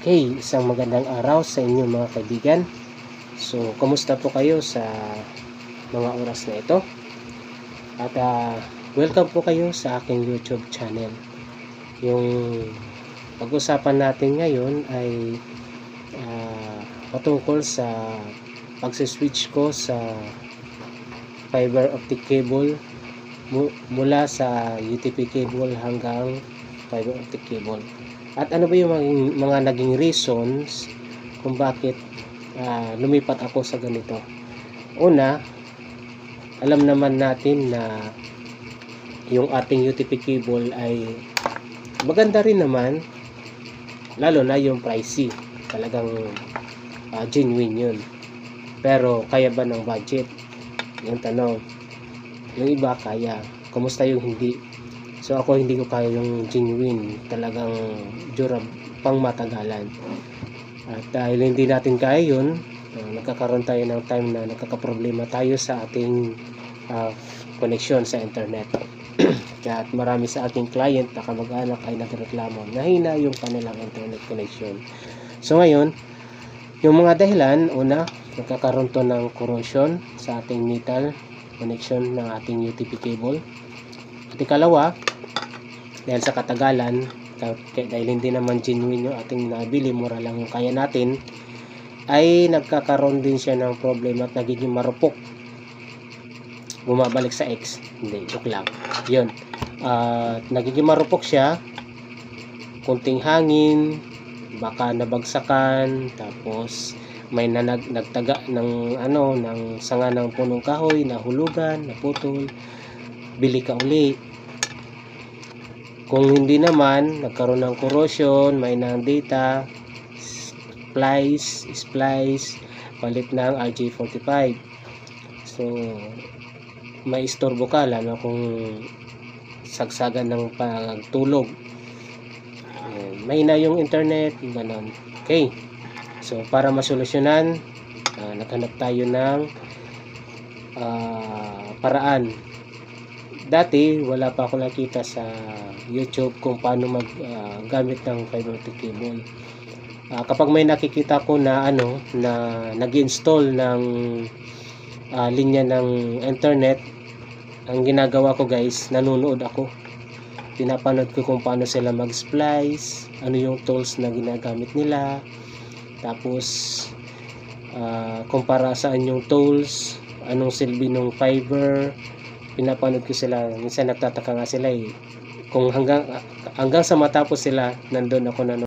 Okay, isang magandang araw sa inyo mga kaibigan. So, kumusta po kayo sa mga oras na ito? At welcome po kayo sa aking YouTube channel. Yung pag-usapan natin ngayon ay patungkol sa pagsiswitch ko sa fiber optic cable mula sa UTP cable hanggang fiber optic cable. At ano ba yung mga naging reasons kung bakit lumipat ako sa ganito. Una, alam naman natin na yung ating UTP cable ay maganda rin naman, lalo na yung pricey. Talagang genuine yun. Pero kaya ba ng budget? Yung tanong. Yung iba kaya. Kumusta yung hindi? So ako hindi ko kaya yung genuine, talagang durable, pang matagalan. At dahil hindi natin kaya yun, nagkakaroon tayo ng time na nagkakaproblema tayo sa ating connection sa internet. At marami sa aking client na kamag-anak ay nagreklamo, nahina yung kanilang internet connection. So ngayon, yung mga dahilan, una, nagkakaroon to ng corrosion sa ating metal connection ng ating UTP cable. At ikalawa, dahil sa katagalan, dahil hindi naman genuine yung ating nabili, mura lang yung kaya natin, ay nagkakaroon din siya ng problem at nagiging marupok. Bumabalik sa X. Hindi, joke lang. Yun. Nagiging marupok siya, kunting hangin, baka nabagsakan, tapos may nagtaga ng ng sanga ng punong kahoy, nahulugan, naputol, bili ka uli. Kung hindi naman, nagkaroon ng corrosion, may ng data, splice, palit ng RJ45. So, may istorbo ka, lalo kung sagsagan ng pagtulog. May na yung internet, ganon. Okay. So, para masolusyonan, naghanap tayo ng paraan. Dati, wala pa ako nakita sa YouTube kung paano maggamit ng fiber optic cable. Kapag may nakikita ko na nag-install ng linya ng internet, ang ginagawa ko guys, nanonood ako. Pinapanood ko kung paano sila mag-splice, ano yung tools na ginagamit nila, tapos kumpara saan yung tools, anong silbi ng fiber. Pinapanood ko sila. Minsan nagtataka nga sila kung hanggang sa matapos sila, nandun ako